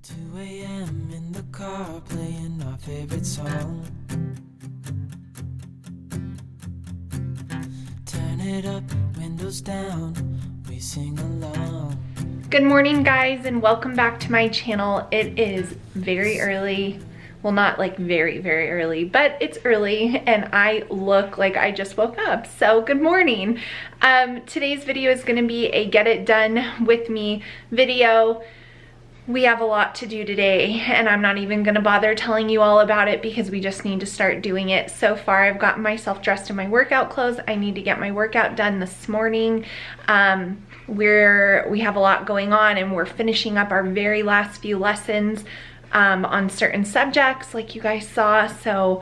2 a.m. in the car playing our favorite song. Turn it up, windows down, we sing along. Good morning, guys, and welcome back to my channel. It is very early. Well, not like very early, but it's early and I look like I just woke up. So good morning. Today's video is going to be a get it done with me video. We have a lot to do today and I'm not even gonna bother telling you all about it because we just need to start doing it. So far I've gotten myself dressed in my workout clothes. I need to get my workout done this morning. We have a lot going on and we're finishing up our very last few lessons on certain subjects like you guys saw. So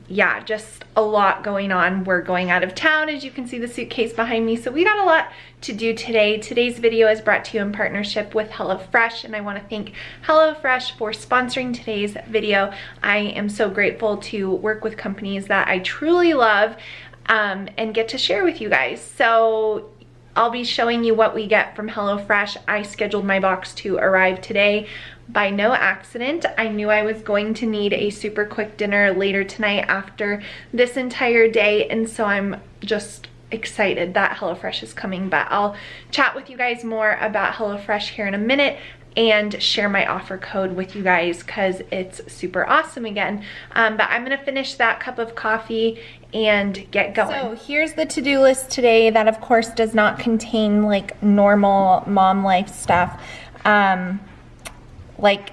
yeah, just a lot going on. We're going out of town, as you can see the suitcase behind me. So we got a lot to do today. Today's video is brought to you in partnership with HelloFresh, and I want to thank HelloFresh for sponsoring today's video. I am so grateful to work with companies that I truly love and get to share with you guys. So I'll be showing you what we get from HelloFresh. I scheduled my box to arrive today by no accident. I knew I was going to need a super quick dinner later tonight after this entire day, and so I'm just excited that HelloFresh is coming. But I'll chat with you guys more about HelloFresh here in a minute and share my offer code with you guys because it's super awesome again. But I'm gonna finish that cup of coffee and get going. So here's the to-do list today that of course does not contain like normal mom life stuff, like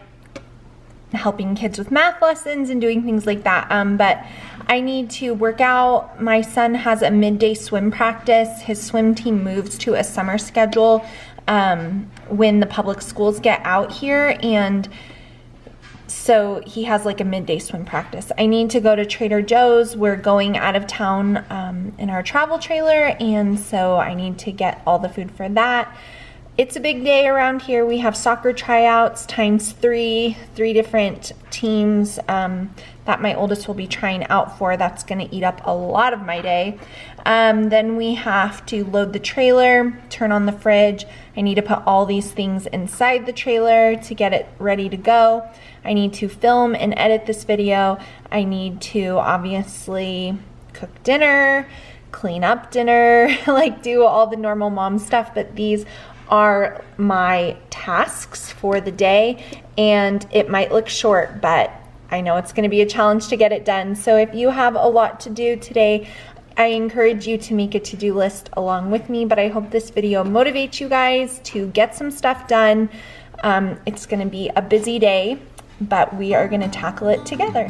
helping kids with math lessons and doing things like that. But I need to work out. My son has a midday swim practice. His swim team moves to a summer schedule when the public schools get out here, and so he has like a midday swim practice. I need to go to Trader Joe's. We're going out of town in our travel trailer, and so I need to get all the food for that. It's a big day around here. We have soccer tryouts times three different teams that my oldest will be trying out for. That's gonna eat up a lot of my day. Then we have to load the trailer, turn on the fridge. I need to put all these things inside the trailer to get it ready to go. I need to film and edit this video. I need to obviously cook dinner, clean up dinner, like do all the normal mom stuff, but these are my tasks for the day, and it might look short, but I know it's going to be a challenge to get it done. So if you have a lot to do today, I encourage you to make a to-do list along with me, but I hope this video motivates you guys to get some stuff done. It's going to be a busy day, but we are going to tackle it together.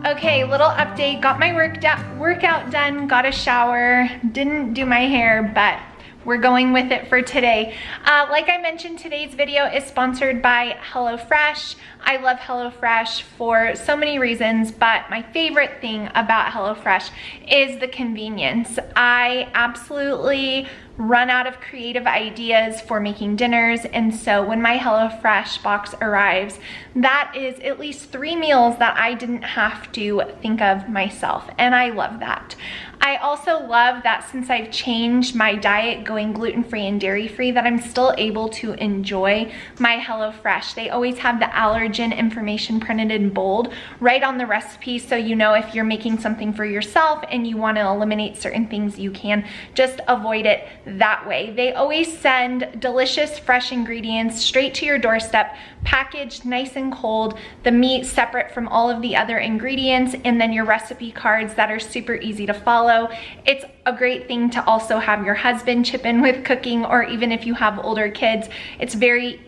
Okay, little update. Got my workout done, got a shower, didn't do my hair, but we're going with it for today. Like I mentioned, today's video is sponsored by HelloFresh. I love HelloFresh for so many reasons, but my favorite thing about HelloFresh is the convenience. I absolutely run out of creative ideas for making dinners, and so when my HelloFresh box arrives, that is at least 3 meals that I didn't have to think of myself, and I love that. I also love that since I've changed my diet going gluten-free and dairy-free, that I'm still able to enjoy my HelloFresh. They always have the allergen information printed in bold right on the recipe, so you know if you're making something for yourself and you want to eliminate certain things, you can just avoid it that way. They always send delicious fresh ingredients straight to your doorstep, packaged nice and cold, the meat separate from all of the other ingredients, and then your recipe cards that are super easy to follow. It's a great thing to also have your husband chip in with cooking, or even if you have older kids, it's very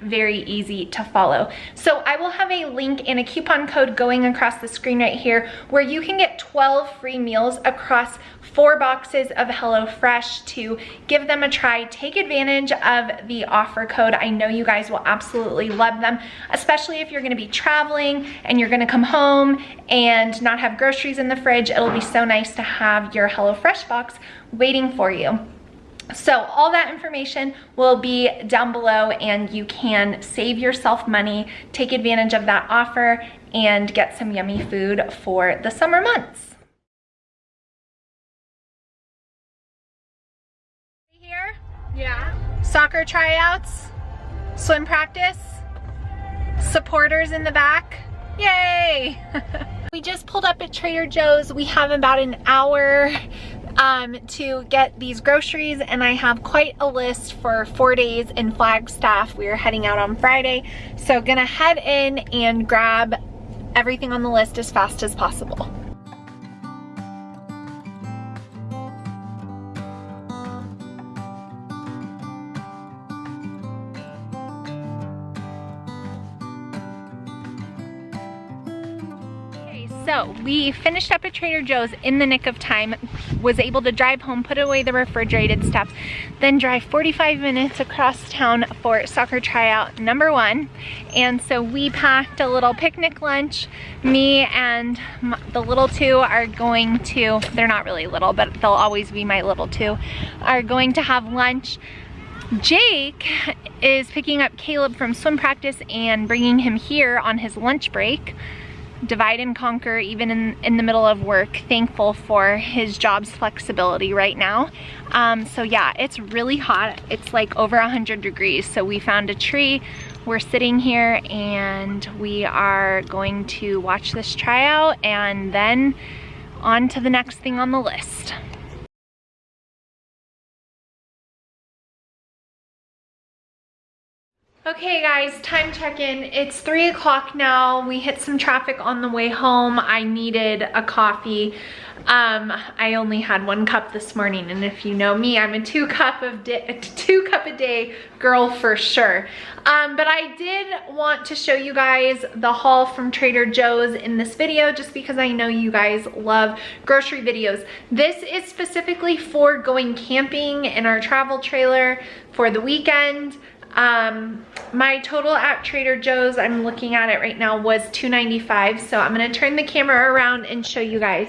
easy to follow. So I will have a link and a coupon code going across the screen right here where you can get 12 free meals across 4 boxes of HelloFresh to give them a try. Take advantage of the offer code. I know you guys will absolutely love them, especially if you're gonna be traveling and you're gonna come home and not have groceries in the fridge. It'll be so nice to have your HelloFresh box waiting for you. So all that information will be down below, and you can save yourself money, take advantage of that offer, and get some yummy food for the summer months. Here? Yeah. Soccer tryouts, swim practice, supporters in the back. Yay! We just pulled up at Trader Joe's. We have about an hour to get these groceries, and I have quite a list for 4 days in Flagstaff. We are heading out on Friday, so gonna head in and grab everything on the list as fast as possible. So we finished up at Trader Joe's in the nick of time, was able to drive home, put away the refrigerated stuff, then drive 45 minutes across town for soccer tryout number 1. And so we packed a little picnic lunch. Me and the little two are going to, they're not really little, but they'll always be my little two, are going to have lunch. Jake is picking up Caleb from swim practice and bringing him here on his lunch break. Divide and conquer even in the middle of work. Thankful for his job's flexibility right now. So yeah, it's really hot. It's like over 100 degrees. So we found a tree. We're sitting here and we are going to watch this tryout and then on to the next thing on the list. Okay guys, time check-in. It's 3 o'clock now. We hit some traffic on the way home. I needed a coffee. I only had 1 cup this morning, and if you know me, I'm a 2 cup a day girl for sure. But I did want to show you guys the haul from Trader Joe's in this video, just because I know you guys love grocery videos. This is specifically for going camping in our travel trailer for the weekend. My total at Trader Joe's, I'm looking at it right now, was $2.95. So I'm gonna turn the camera around and show you guys.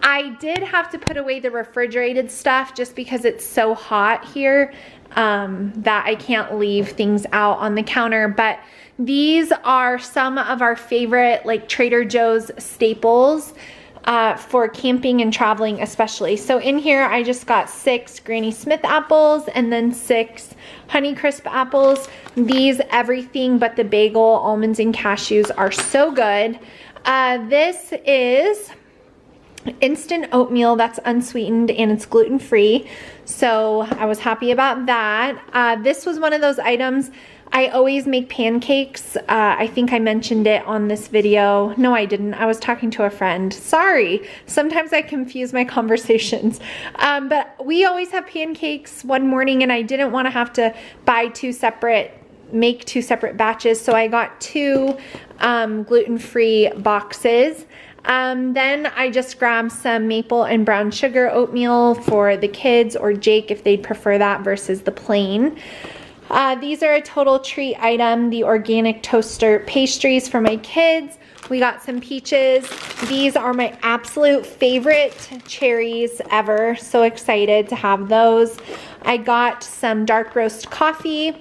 I did have to put away the refrigerated stuff just because it's so hot here that I can't leave things out on the counter. But these are some of our favorite like Trader Joe's staples for camping and traveling especially. So in here I just got 6 Granny Smith apples and then 6 Honeycrisp apples. These everything but the bagel, almonds and cashews are so good. This is instant oatmeal that's unsweetened and it's gluten-free, so I was happy about that. This was one of those items. I always make pancakes. I think I mentioned it on this video. No, I didn't. I was talking to a friend. Sorry. Sometimes I confuse my conversations. But we always have pancakes one morning, and I didn't want to have to make 2 separate batches. So I got 2 gluten-free boxes. Then I just grabbed some maple and brown sugar oatmeal for the kids or Jake if they'd prefer that versus the plain. These are a total treat item, the organic toaster pastries for my kids. We got some peaches. These are my absolute favorite cherries ever. So excited to have those. I got some dark roast coffee.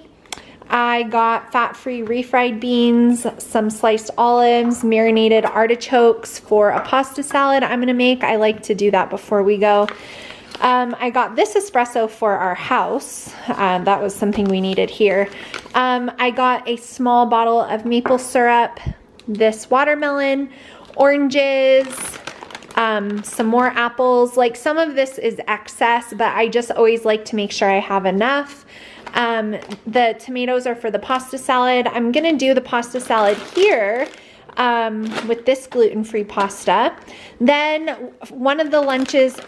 I got fat-free refried beans, some sliced olives, marinated artichokes for a pasta salad I'm gonna make. I like to do that before we go. I got this espresso for our house. That was something we needed here. I got a small bottle of maple syrup, this watermelon, oranges, some more apples. Like some of this is excess, but I just always like to make sure I have enough. The tomatoes are for the pasta salad. I'm gonna do the pasta salad here with this gluten-free pasta. Then one of the lunches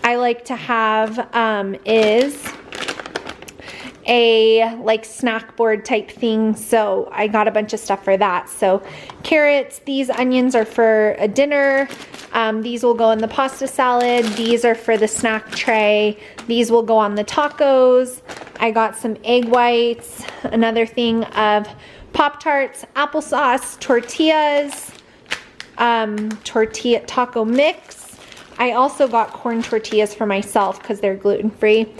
I like to have is a like snack board type thing, so I got a bunch of stuff for that. So carrots, these onions are for a dinner, these will go in the pasta salad, these are for the snack tray, these will go on the tacos. I got some egg whites, another thing of Pop-Tarts, applesauce, tortillas, tortilla taco mix. I also got corn tortillas for myself because they're gluten-free.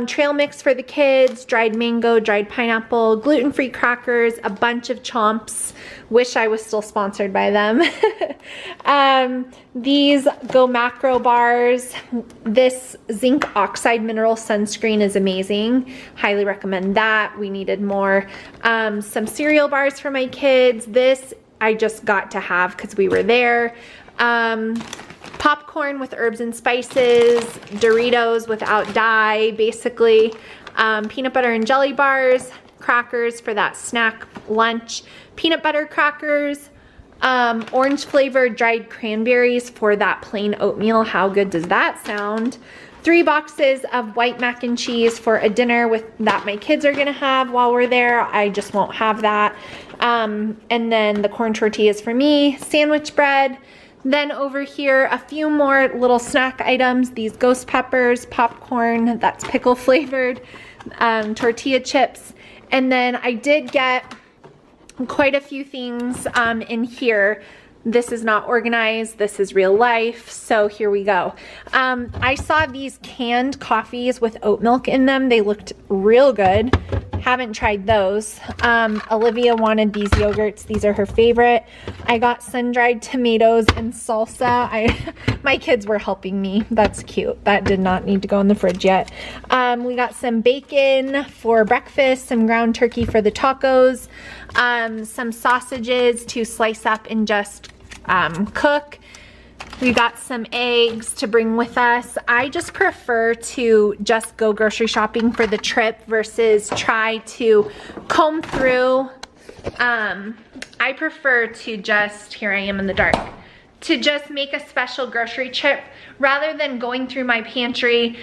trail mix for the kids, dried mango, dried pineapple, gluten-free crackers, a bunch of Chomps. Wish I was still sponsored by them. These Go Macro bars. This zinc oxide mineral sunscreen is amazing. Highly recommend that. We needed more. Some cereal bars for my kids. This I just got to have because we were there. Popcorn with herbs and spices, Doritos without dye, basically. Peanut butter and jelly bars, crackers for that snack lunch, peanut butter crackers, orange flavored dried cranberries for that plain oatmeal. How good does that sound? 3 boxes of white mac and cheese for a dinner that my kids are gonna have while we're there. I just won't have that. And then the corn tortillas for me, sandwich bread. Then over here, a few more little snack items. These ghost peppers, popcorn, that's pickle flavored, tortilla chips. And then I did get quite a few things in here. This is not organized, this is real life, so here we go. I saw these canned coffees with oat milk in them. They looked real good. Haven't tried those. Olivia wanted these yogurts. These are her favorite. I got sun-dried tomatoes and salsa. My kids were helping me. That's cute. That did not need to go in the fridge yet. We got some bacon for breakfast, some ground turkey for the tacos, some sausages to slice up and just cook. We got some eggs to bring with us. I just prefer to just go grocery shopping for the trip versus try to comb through. I prefer to just, here I am in the dark, to just make a special grocery trip rather than going through my pantry.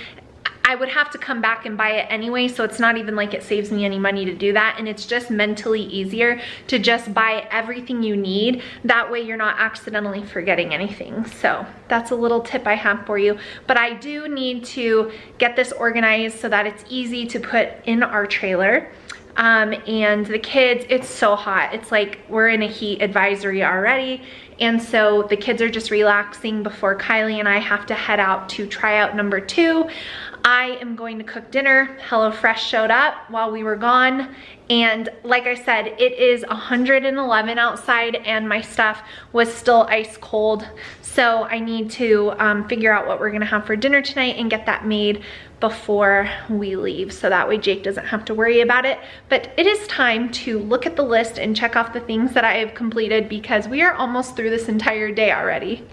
I would have to come back and buy it anyway, so it's not even like it saves me any money to do that, and it's just mentally easier to just buy everything you need. That way you're not accidentally forgetting anything. So that's a little tip I have for you. But I do need to get this organized so that it's easy to put in our trailer. And the kids, it's so hot. It's like we're in a heat advisory already. And so the kids are just relaxing before Kylie and I have to head out to tryout number 2. I am going to cook dinner. HelloFresh showed up while we were gone. And like I said, it is 111 outside and my stuff was still ice cold. So I need to figure out what we're gonna have for dinner tonight and get that made before we leave. So that way Jake doesn't have to worry about it. But it is time to look at the list and check off the things that I have completed because we are almost through this entire day already.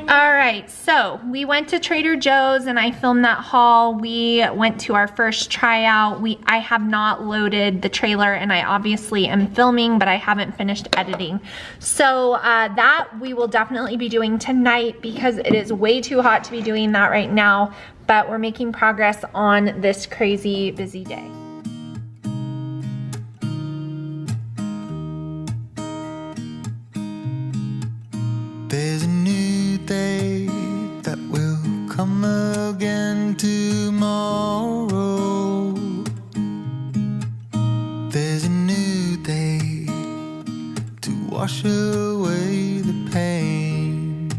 All right, so we went to Trader Joe's and I filmed that haul. We went to our first tryout. I have not loaded the trailer and I obviously am filming, but I haven't finished editing. So that we will definitely be doing tonight because it is way too hot to be doing that right now, but we're making progress on this crazy busy day. There's a new day that will come again tomorrow. There's a new day to wash away the pain.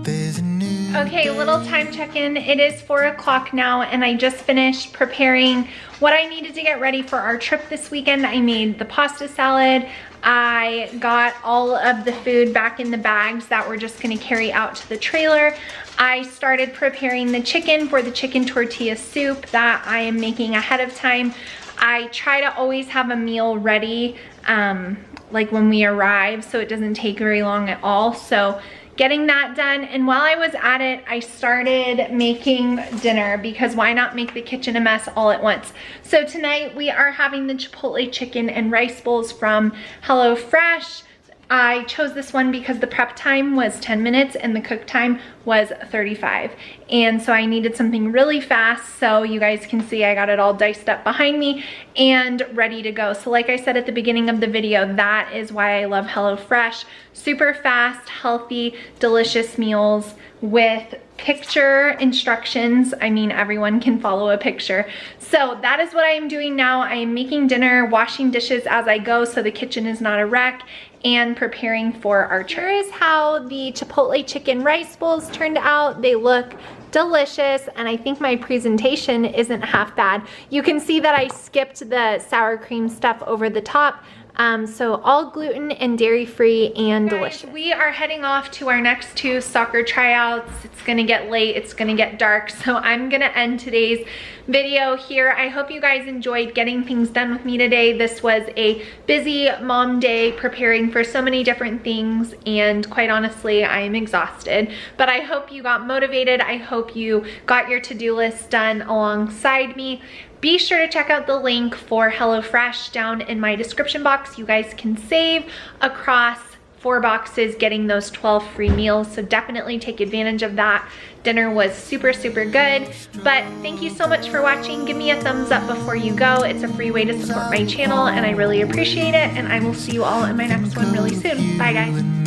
There's a new Okay, little time check-in. It is 4 o'clock now and I just finished preparing what I needed to get ready for our trip this weekend. I made the pasta salad. I got all of the food back in the bags that we're just gonna carry out to the trailer. I started preparing the chicken for the chicken tortilla soup that I am making ahead of time. I try to always have a meal ready like when we arrive so it doesn't take very long at all. So getting that done, and while I was at it, I started making dinner because why not make the kitchen a mess all at once? So tonight we are having the Chipotle chicken and rice bowls from HelloFresh. I chose this one because the prep time was 10 minutes and the cook time was 35. And so I needed something really fast, so you guys can see I got it all diced up behind me and ready to go. So like I said at the beginning of the video, that is why I love HelloFresh. Super fast, healthy, delicious meals with picture instructions. I mean, everyone can follow a picture. So that is what I am doing now. I am making dinner, washing dishes as I go so the kitchen is not a wreck, and preparing for our trip. Here is how the Chipotle chicken rice bowls turned out. They look delicious, and I think my presentation isn't half bad. You can see that I skipped the sour cream stuff over the top. So all gluten and dairy free and delicious. We are heading off to our next 2 soccer tryouts. It's gonna get late, it's gonna get dark, so I'm gonna end today's video here. I hope you guys enjoyed getting things done with me today. This was a busy mom day preparing for so many different things, and quite honestly, I am exhausted. But I hope you got motivated. I hope you got your to-do list done alongside me. Be sure to check out the link for HelloFresh down in my description box. You guys can save across 4 boxes getting those 12 free meals, so definitely take advantage of that. Dinner was super, super good. But thank you so much for watching. Give me a thumbs up before you go. It's a free way to support my channel, and I really appreciate it. And I will see you all in my next one really soon. Bye, guys.